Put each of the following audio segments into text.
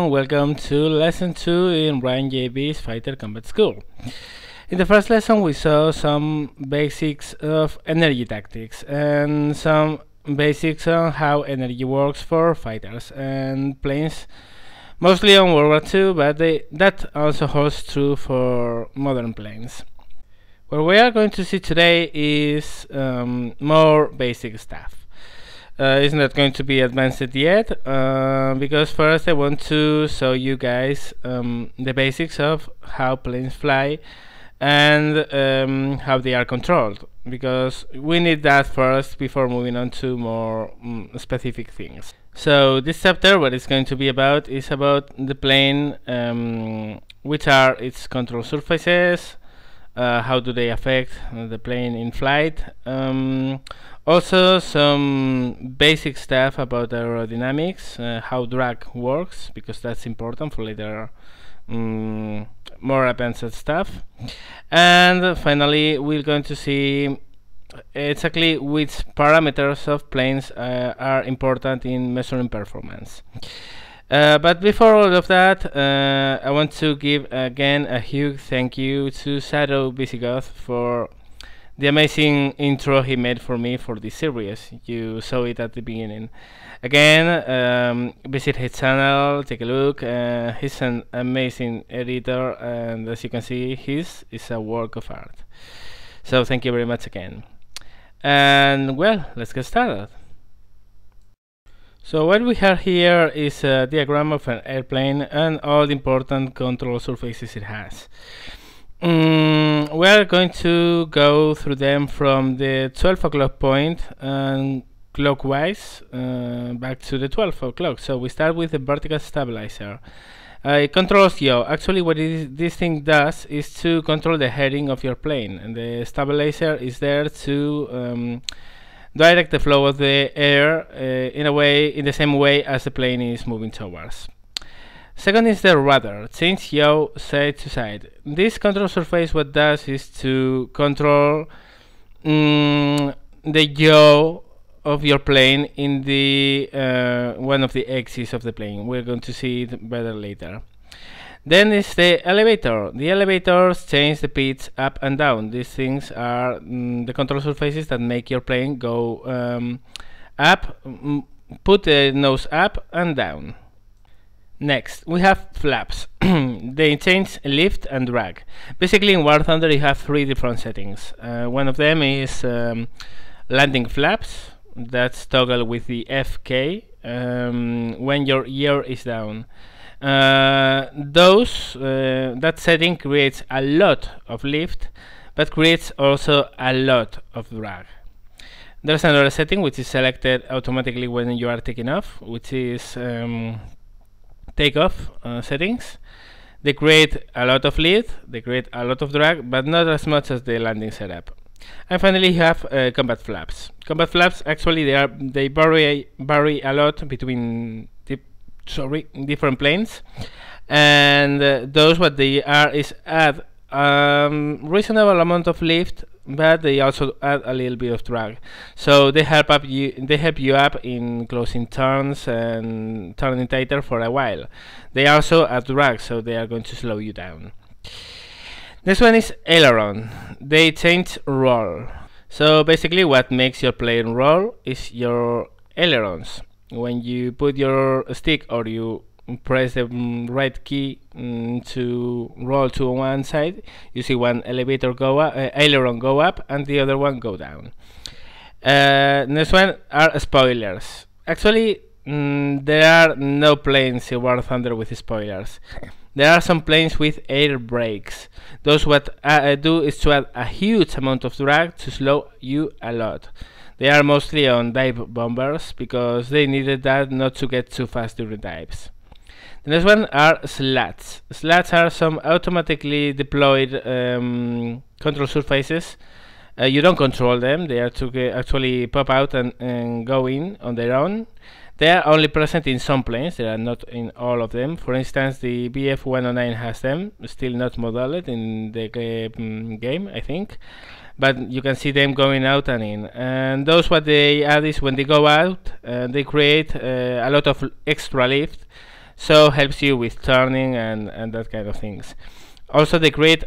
everyone, welcome to lesson 2 in RAMJB's Fighter Combat School. In the first lesson we saw some basics of energy tactics and some basics on how energy works for fighters and planes, mostly on World War II, but that also holds true for modern planes. What we are going to see today is more basic stuff. It's not going to be advanced yet, because first I want to show you guys the basics of how planes fly and how they are controlled, because we need that first before moving on to more specific things. So this chapter, what it's going to be about, is about the plane, which are its control surfaces, how do they affect the plane in flight, also some basic stuff about aerodynamics, how drag works, because that's important for later more advanced stuff. And finally we're going to see exactly which parameters of planes are important in measuring performance. But before all of that, I want to give again a huge thank you to Shadow Visigoth for the amazing intro he made for me for this series. You saw it at the beginning. Again, visit his channel, take a look. He's an amazing editor, and as you can see, his is a work of art. So thank you very much again. And well, let's get started. So what we have here is a diagram of an airplane and all the important control surfaces it has. We are going to go through them from the 12 o'clock point and clockwise back to the 12 o'clock. So we start with the vertical stabilizer. It controls yaw. Actually what this thing does is to control the heading of your plane, and the stabilizer is there to direct the flow of the air in the same way as the plane is moving towards. Second is the rudder. Change yaw side to side. This control surface what does is to control the yaw of your plane in the one of the axes of the plane. We're going to see it better later. Then is the elevator. The elevators change the pitch up and down. These things are the control surfaces that make your plane go up, put the nose up and down. Next, we have flaps. They change lift and drag. Basically, in War Thunder, you have three different settings. One of them is landing flaps. That's toggle with the FK when your gear is down. That setting creates a lot of lift, but creates also a lot of drag. There's another setting which is selected automatically when you are taking off, which is takeoff settings. They create a lot of lift, they create a lot of drag, but not as much as the landing setup. And finally you have combat flaps. Combat flaps actually they vary a lot between different planes, and those what they are is add reasonable amount of lift, but they also add a little bit of drag. So they help you up in closing turns and turning tighter for a while. They also add drag, so they are going to slow you down. Next one is aileron. They change roll. So basically what makes your plane roll is your ailerons. When you put your stick or you press the right key to roll to one side, you see one elevator go up, aileron go up, and the other one go down. Next one are spoilers. Actually, there are no planes in War Thunder with spoilers. There are some planes with air brakes. Those what do is to add a huge amount of drag to slow you a lot. They are mostly on dive bombers because they needed that not to get too fast during dives. The next one are slats. Slats are some automatically deployed control surfaces. You don't control them. They are to actually pop out and go in on their own. They are only present in some planes. They are not in all of them. For instance, the BF-109 has them, still not modeled in the game, I think. But you can see them going out and in. And those what they add is when they go out, they create a lot of extra lift so helps you with turning and that kind of things. Also, they create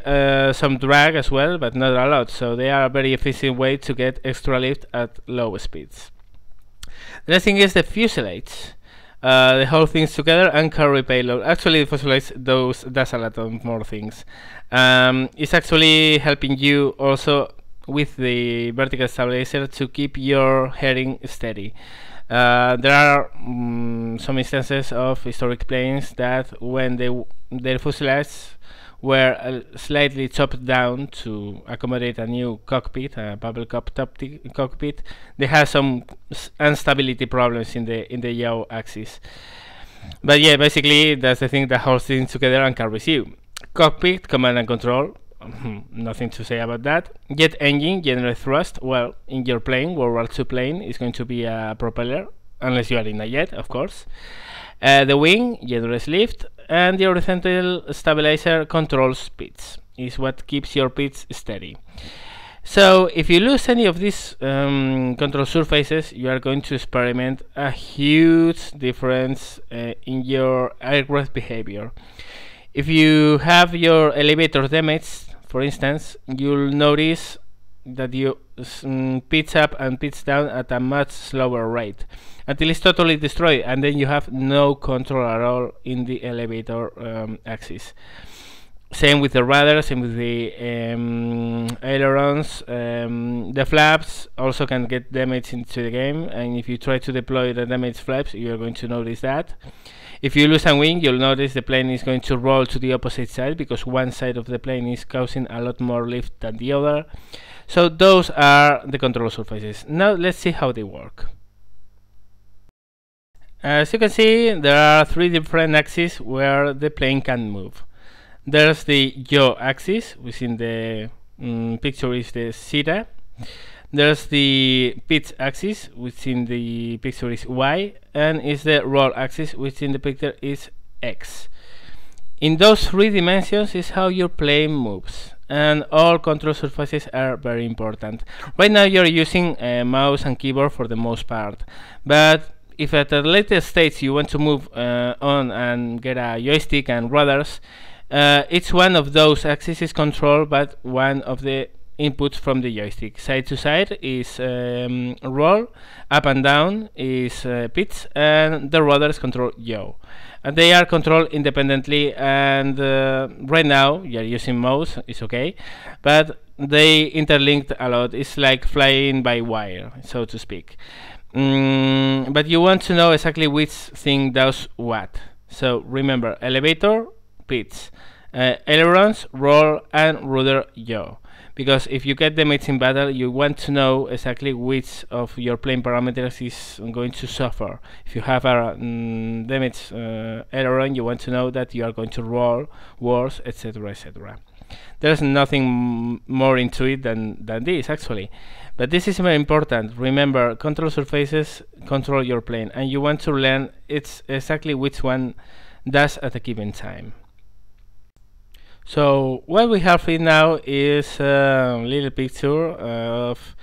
some drag as well, but not a lot, so they are a very efficient way to get extra lift at low speeds. The next thing is the fuselages. They hold things together and carry payload. Actually, the fuselage does a lot of more things. It's actually helping you also with the vertical stabilizer to keep your heading steady. There are some instances of historic planes that when their fuselages were slightly chopped down to accommodate a new cockpit, a bubble cockpit, they had some instability problems in the yaw axis. But yeah, basically that's the thing that holds things together and carries you. Cockpit, command and control, nothing to say about that. Jet engine, general thrust. Well, in your plane, World War II plane, is going to be a propeller, unless you are in a jet, of course. The wing, general lift, and the horizontal stabilizer controls speeds. Is what keeps your pitch steady. So if you lose any of these control surfaces, you are going to experiment a huge difference in your aircraft behavior. If you have your elevator damaged, for instance, you'll notice that you pitch up and pitch down at a much slower rate until it's totally destroyed, and then you have no control at all in the elevator axis. Same with the rudder, same with the ailerons. The flaps also can get damaged into the game, and if you try to deploy the damaged flaps, you're going to notice that. If you lose a wing, you'll notice the plane is going to roll to the opposite side because one side of the plane is causing a lot more lift than the other. So those are the control surfaces. Now let's see how they work. As you can see, there are three different axes where the plane can move. There's the yaw axis, which in the picture is the zeta. There's the pitch axis, which in the picture is y, and is the roll axis, which in the picture is x. In those three dimensions is how your plane moves, and all control surfaces are very important. Right now you're using a mouse and keyboard for the most part, but if at a later stage you want to move on and get a joystick and rudders, each one of those axes is controlled by one of the inputs from the joystick. Side to side is roll, up and down is pitch, and the rudders control yaw. And they are controlled independently, and right now you're using mouse, it's okay, but they interlinked a lot. It's like flying by wire, so to speak. But you want to know exactly which thing does what. So remember, elevator, pitch, ailerons, roll, and rudder, yaw. Because if you get damage in battle, you want to know exactly which of your plane parameters is going to suffer. If you have a damaged aileron, you want to know that you are going to roll worse, etc., etc. There's nothing more into it than this, actually. But this is very important. Remember, control surfaces control your plane, and you want to learn exactly which one does at a given time. So what we have here now is a little picture of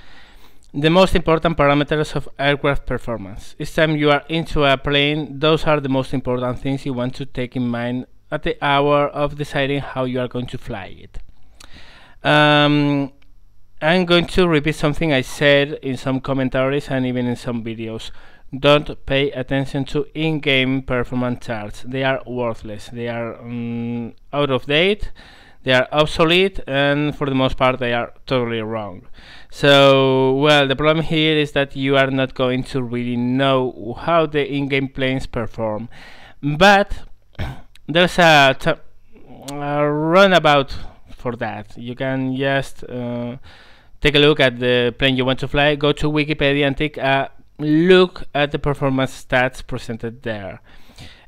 the most important parameters of aircraft performance. Each time you are into a plane, those are the most important things you want to take in mind at the hour of deciding how you are going to fly it. I'm going to repeat something I said in some commentaries and even in some videos. Don't pay attention to in-game performance charts. They are worthless. They are out of date, they are obsolete, and for the most part they are totally wrong. So, well, the problem here is that you are not going to really know how the in-game planes perform. But there's a runabout for that. You can just take a look at the plane you want to fly, go to Wikipedia and take a look at the performance stats presented there.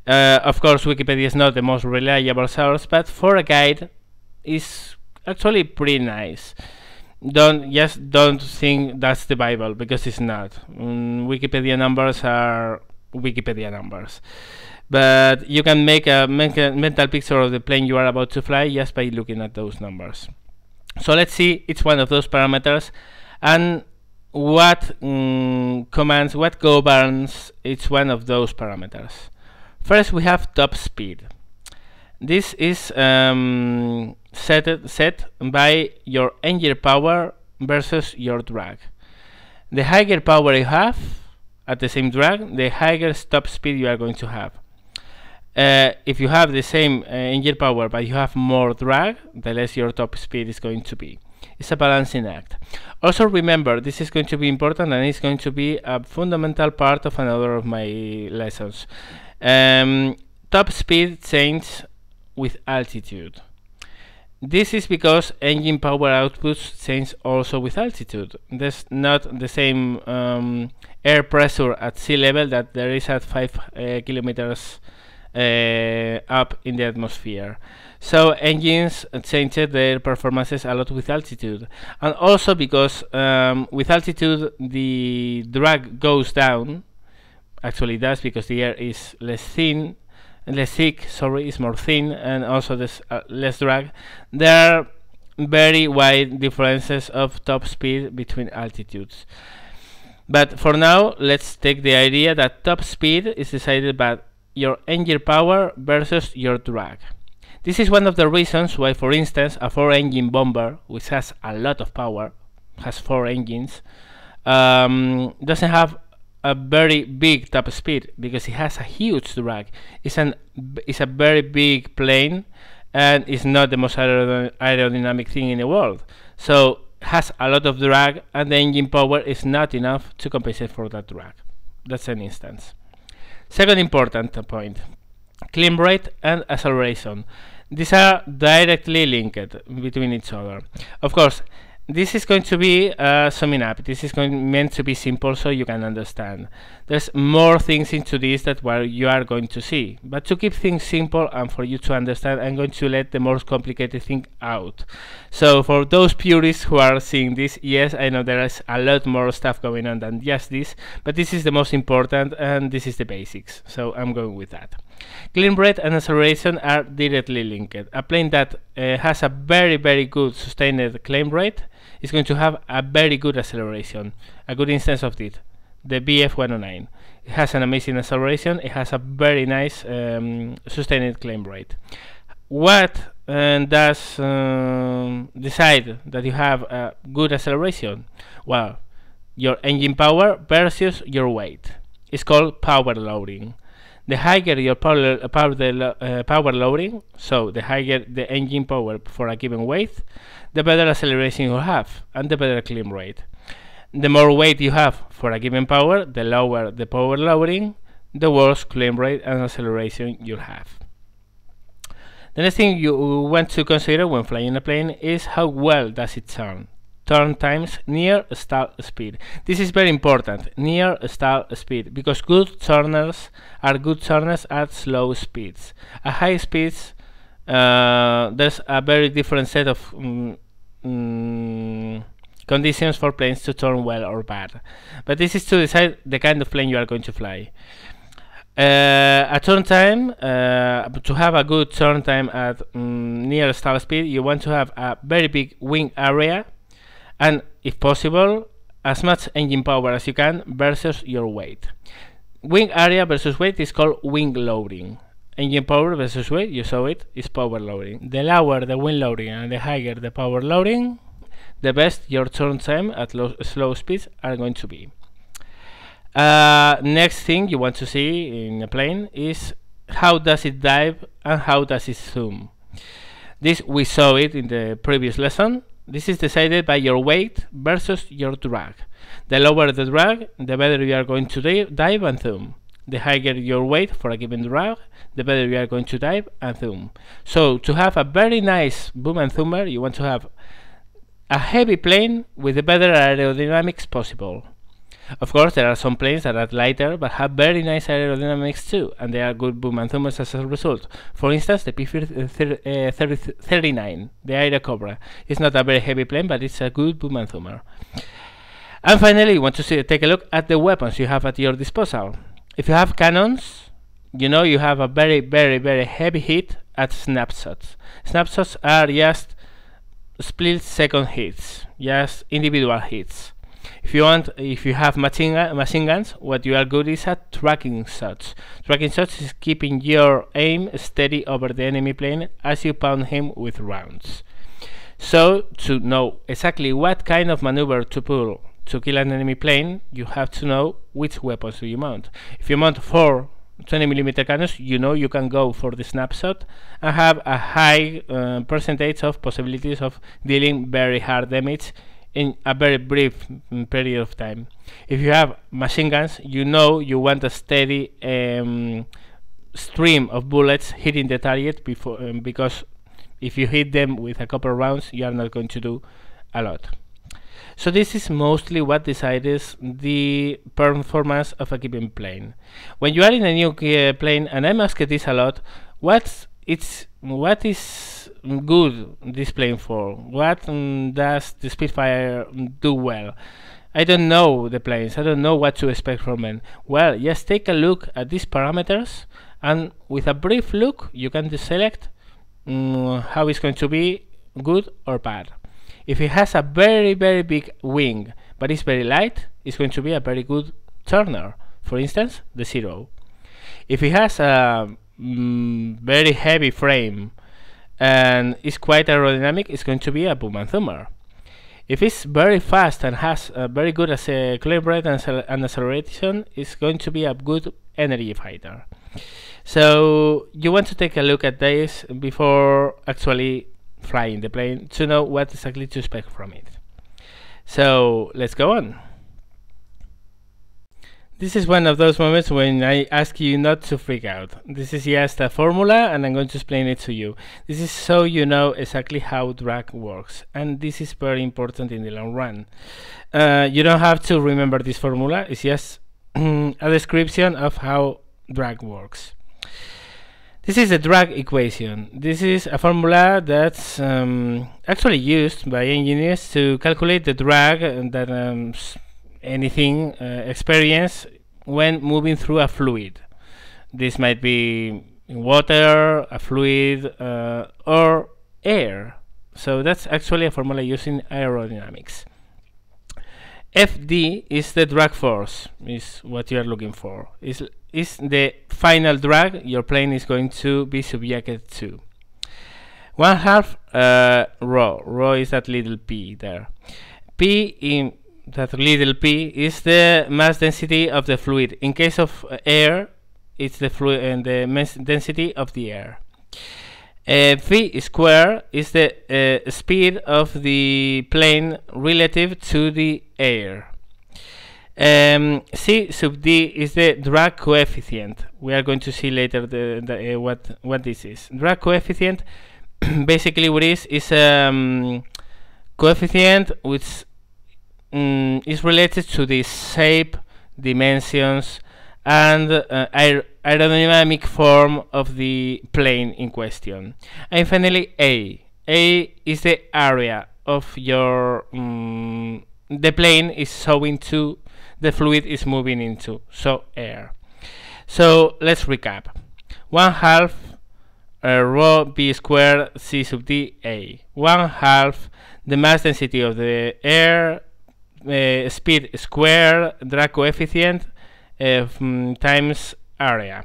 Of course, Wikipedia is not the most reliable source, but for a guide is actually pretty nice. Don't think that's the Bible, because it's not. Wikipedia numbers are Wikipedia numbers, but you can make a mental picture of the plane you are about to fly just by looking at those numbers. So let's see each one of those parameters and what commands, what governs each one of those parameters. First, we have top speed. This is set by your engine power versus your drag. The higher power you have at the same drag, the higher top speed you are going to have. If you have the same engine power but you have more drag, the less your top speed is going to be. It's a balancing act. Also remember, this is going to be important and it's going to be a fundamental part of another of my lessons. Top speed changes with altitude. This is because engine power outputs change also with altitude. There's not the same air pressure at sea level that there is at 5 kilometers up in the atmosphere. So engines change their performances a lot with altitude, and also because with altitude the drag goes down. Actually it does, because the air is less thick, is more thin, and also there's less drag. There are very wide differences of top speed between altitudes. But for now, let's take the idea that top speed is decided by your engine power versus your drag. This is one of the reasons why, for instance, a 4-engine bomber, which has a lot of power, has 4 engines, doesn't have a very big top speed because it has a huge drag. It's a very big plane and it's not the most aerodynamic thing in the world. So it has a lot of drag and the engine power is not enough to compensate for that drag. That's an instance. Second important point, climb rate and acceleration. These are directly linked between each other. Of course, this is going to be summing up. This is meant to be simple so you can understand. There's more things into this that what you are going to see. But to keep things simple and for you to understand, I'm going to let the more complicated thing out. So for those purists who are seeing this, yes, I know there is a lot more stuff going on than just this, but this is the most important and this is the basics. So I'm going with that. Climb rate and acceleration are directly linked. A plane that has a very good sustained climb rate is going to have a very good acceleration. A good instance of it, the BF-109. It has an amazing acceleration, it has a very nice sustained climb rate. What does decide that you have a good acceleration? Well, your engine power versus your weight. It's called power loading. The higher your power loading, so the higher the engine power for a given weight, the better acceleration you have and the better climb rate. The more weight you have for a given power, the lower the power loading, the worse climb rate and acceleration you have. The next thing you want to consider when flying a plane is how well does it turn. Turn times near stall speed. This is very important, near stall speed, because good turners are good turners at slow speeds. At high speeds, there's a very different set of conditions for planes to turn well or bad. But this is to decide the kind of plane you are going to fly. At turn time, to have a good turn time at near stall speed, you want to have a very big wing area, and if possible, as much engine power as you can versus your weight. Wing area versus weight is called wing loading. Engine power versus weight, you saw it, is power loading. The lower the wing loading and the higher the power loading, the best your turn time at slow speeds are going to be. Next thing you want to see in a plane is how does it dive and how does it zoom. This we saw it in the previous lesson. This is decided by your weight versus your drag. The lower the drag, the better you are going to dive and zoom. The higher your weight for a given drag, the better you are going to dive and zoom. So to have a very nice boom and zoomer, you want to have a heavy plane with the better aerodynamics possible. Of course, there are some planes that are lighter but have very nice aerodynamics too, and they are good boom and zoomers as a result. For instance, the P-39, the Aero Cobra, is not a very heavy plane, but it's a good boom and zoomer. And finally, you want to take a look at the weapons you have at your disposal. If you have cannons, you know you have a very heavy hit at snapshots. Snapshots are just split-second hits, just individual hits. If you have machine guns, what you are good is at tracking shots. Tracking shots is keeping your aim steady over the enemy plane as you pound him with rounds. So to know exactly what kind of maneuver to pull to kill an enemy plane, you have to know which weapons do you mount. If you mount 4 20mm cannons, you know you can go for the snapshot and have a high percentage of possibilities of dealing very hard damage in a very brief period of time. If you have machine guns, you know you want a steady stream of bullets hitting the target because if you hit them with a couple of rounds, you are not going to do a lot. So this is mostly what decides the performance of a given plane. When you are in a new plane, and I'm asked this a lot, what is good this plane for? What does the Spitfire do well? I don't know the planes, I don't know what to expect from them. Well, just take a look at these parameters, and with a brief look you can select how it's going to be good or bad. If it has a very big wing but it's very light, it's going to be a very good turner. For instance, the 0. If it has a very heavy frame and is quite aerodynamic, it's going to be a boom and thumber. If it's very fast and has a very good clear rate and acceleration, it's going to be a good energy fighter. So you want to take a look at this before actually flying the plane to know what exactly to expect from it. So let's go on. This is one of those moments when I ask you not to freak out. This is just a formula and I'm going to explain it to you. This is so you know exactly how drag works, and this is very important in the long run. You don't have to remember this formula, it's just a description of how drag works. This is the drag equation. This is a formula that's actually used by engineers to calculate the drag that anything experience when moving through a fluid. This might be water, a fluid, or air. So that's actually a formula used in aerodynamics. Fd is the drag force, is what you are looking for. Is the final drag your plane is going to be subjected to. 1/2 rho. Rho is that little p there. P in that little p is the mass density of the fluid. In case of air, it's the fluid and the mass density of the air. V square is the speed of the plane relative to the air. C sub d is the drag coefficient. We are going to see later what this is. Drag coefficient basically what is coefficient which is related to the shape, dimensions, and aerodynamic form of the plane in question. And finally A is the area of your the plane is showing to, the fluid is moving into, so air. So let's recap. 1/2 rho b squared c sub d a. 1/2 the mass density of the air, speed squared, drag coefficient times area.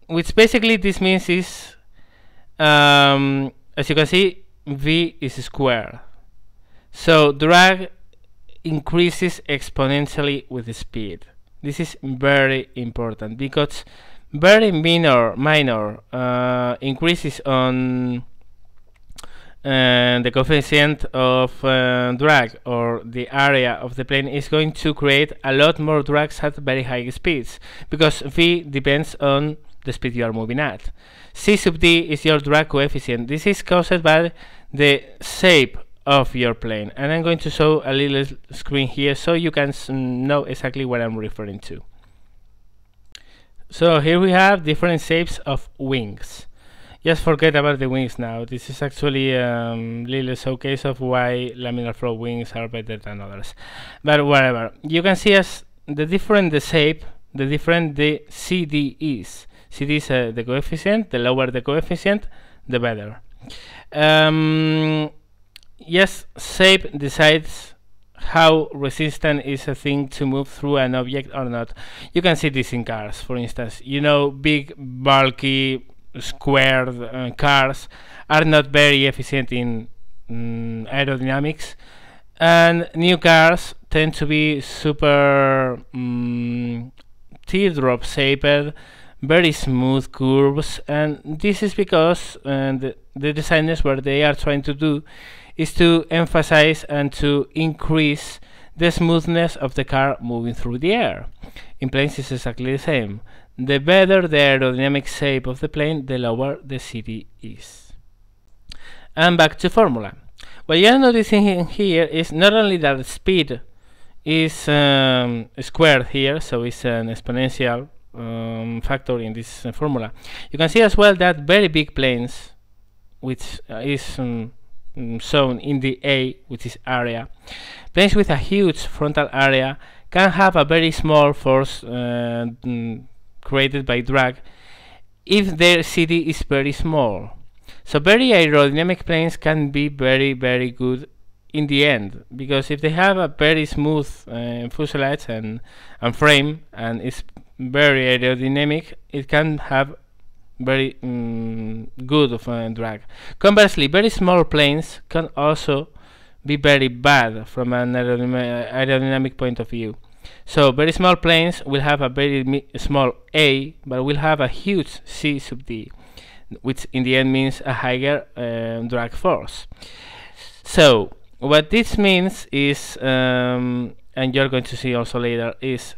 Which basically this means is, as you can see, v is square. So drag increases exponentially with the speed. This is very important because very minor increases on the coefficient of drag or the area of the plane is going to create a lot more drags at very high speeds, because v depends on the speed you are moving at. C sub d is your drag coefficient. This is caused by the shape of your plane, and I'm going to show a little screen here so you can know exactly what I'm referring to. So here we have different shapes of wings. Just forget about the wings now. This is actually a little showcase of why laminar flow wings are better than others. But whatever, you can see as the different the shape, the different the CD is. CD is the coefficient. The lower the coefficient, the better. Yes, shape decides how resistant is a thing to move through an object or not. You can see this in cars, for instance. You know, big, bulky, squared cars are not very efficient in aerodynamics, and new cars tend to be super teardrop shaped, very smooth curves, and this is because the designers, what they are trying to do is to emphasize and to increase the smoothness of the car moving through the air. In planes it's exactly the same. The better the aerodynamic shape of the plane, the lower the CD is. And back to formula. What you are noticing here is not only that speed is squared here, so it's an exponential factor in this formula. You can see as well that very big planes, which is shown in the A, which is area, planes with a huge frontal area can have a very small force created by drag if their CD is very small. So very aerodynamic planes can be very good in the end, because if they have a very smooth fuselage and frame, and it's very aerodynamic, it can have very good of drag. Conversely, very small planes can also be very bad from an aerodynamic point of view. So very small planes will have a very small A, but will have a huge C sub D, which in the end means a higher drag force. So what this means is, and you're going to see also later, is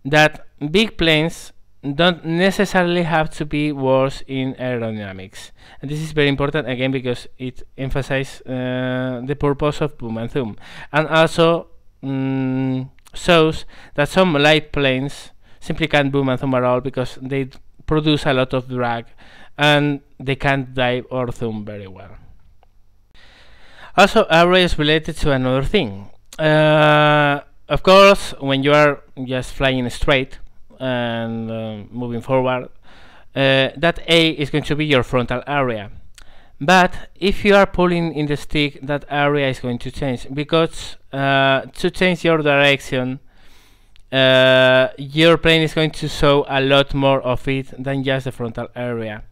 that big planes don't necessarily have to be worse in aerodynamics, and this is very important again because it emphasizes the purpose of boom and zoom, and also shows that some light planes simply can't boom and zoom at all because they produce a lot of drag and they can't dive or zoom very well. Also, area is related to another thing. Of course, when you are just flying straight and moving forward, that A is going to be your frontal area. But if you are pulling in the stick, that area is going to change, because to change your direction, your plane is going to show a lot more of it than just the frontal area.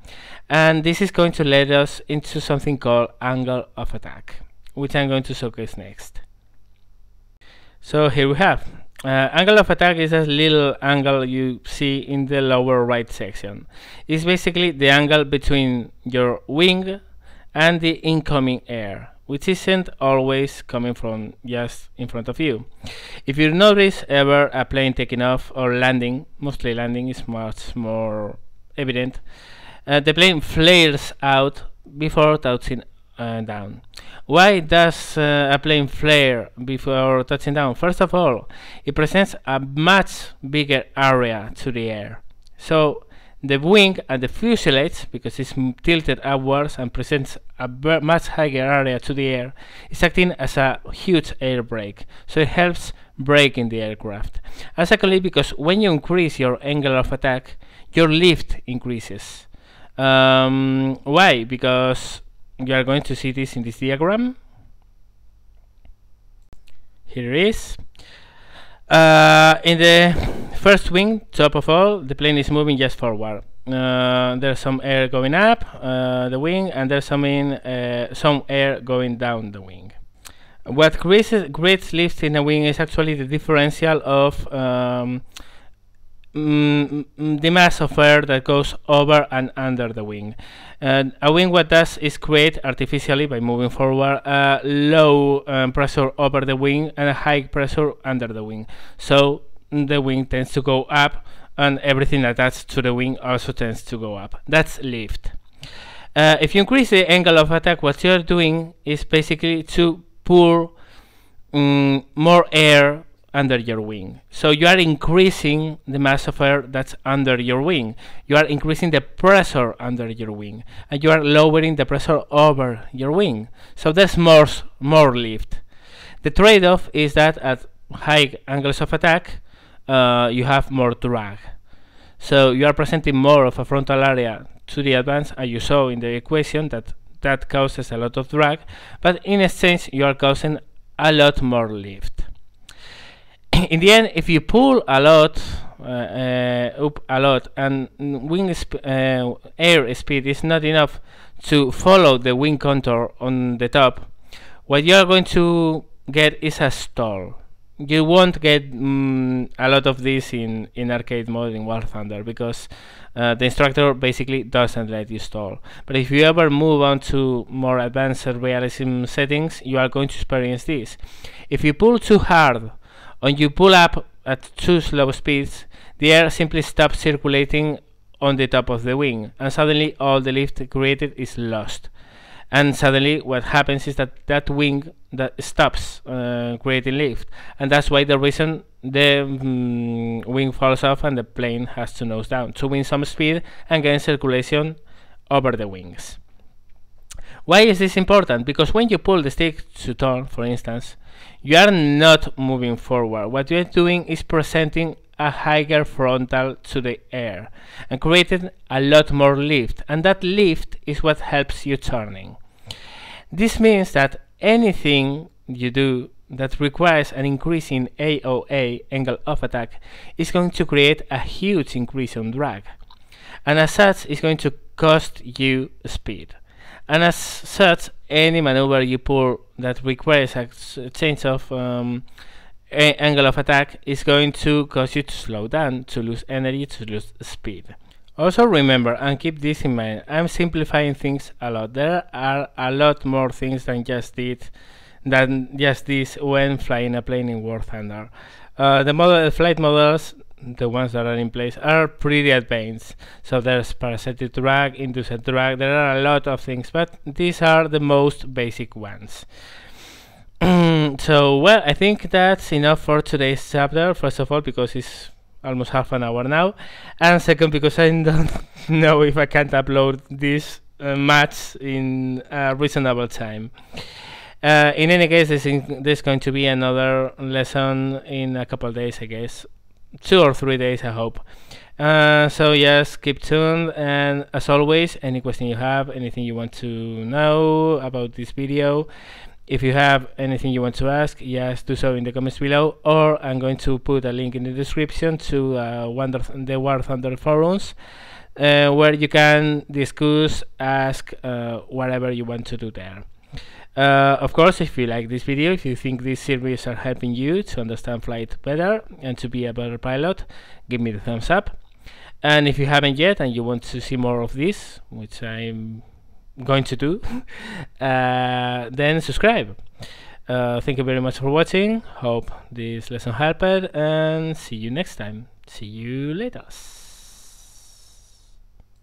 And this is going to lead us into something called angle of attack, which I'm going to showcase next. So here we have angle of attack is a little angle you see in the lower right section. It's basically the angle between your wing and the incoming air, which isn't always coming from just in front of you. If you notice ever a plane taking off or landing, mostly landing is much more evident, the plane flares out before touching down. Why does a plane flare before touching down? First of all, it presents a much bigger area to the air. So the wing and the fuselage, because it's tilted upwards and presents a much higher area to the air, is acting as a huge air brake. So it helps braking the aircraft. And secondly, because when you increase your angle of attack, your lift increases. Why? Because you are going to see this in this diagram. Here it is. In the first wing, top of all, the plane is moving just forward. There's some air going up the wing, and there's some air going down the wing. What creates lift in a wing is actually the differential of the mass of air that goes over and under the wing. And a wing, what does is create artificially, by moving forward, a low pressure over the wing and a high pressure under the wing. So the wing tends to go up, and everything attached to the wing also tends to go up. That's lift. If you increase the angle of attack, what you're doing is basically to pour more air under your wing. So you are increasing the mass of air that's under your wing. You are increasing the pressure under your wing, and you are lowering the pressure over your wing. So there's more lift. The trade-off is that at high angles of attack, you have more drag. So you are presenting more of a frontal area to the advance, as you saw in the equation, that causes a lot of drag, but in exchange you are causing a lot more lift. In the end, if you pull a lot up a lot and air speed is not enough to follow the wing contour on the top, what you are going to get is a stall. You won't get a lot of this in arcade mode in War Thunder, because the instructor basically doesn't let you stall. But if you ever move on to more advanced realism settings, you are going to experience this. If you pull too hard or you pull up at too slow speeds, the air simply stops circulating on the top of the wing, and suddenly all the lift created is lost. And suddenly what happens is that wing that stops creating lift, and that's why the reason the wing falls off and the plane has to nose down to win some speed and gain circulation over the wings. Why is this important? Because when you pull the stick to turn, for instance, you are not moving forward. What you are doing is presenting a higher frontal to the air and creating a lot more lift, and that lift is what helps you turning. This means that anything you do that requires an increase in AOA, angle of attack, is going to create a huge increase on drag, and as such is going to cost you speed. And as such, any maneuver you pull that requires a change of angle of attack is going to cause you to slow down, to lose energy, to lose speed. Also remember, and keep this in mind, I'm simplifying things a lot. There are a lot more things than just this when flying a plane in War Thunder. The flight models, the ones that are in place, are pretty advanced. So there's parasitic drag, induced drag, there are a lot of things, but these are the most basic ones. So, well, I think that's enough for today's chapter. First of all, because it's almost half an hour now, and second, because I don't know if I can't upload this much in a reasonable time. In any case, there's going to be another lesson in a couple of days, I guess. 2 or 3 days, I hope. So yes, keep tuned, and as always, any question you have, anything you want to know about this video, if you have anything you want to ask, yes, do so in the comments below, or I'm going to put a link in the description to the War Thunder forums, where you can discuss, ask whatever you want to do there. Of course, if you like this video, if you think these series are helping you to understand flight better and to be a better pilot, give me the thumbs up. And if you haven't yet and you want to see more of this, which I'm going to do, then subscribe. Thank you very much for watching. Hope this lesson helped, and see you next time. See you later.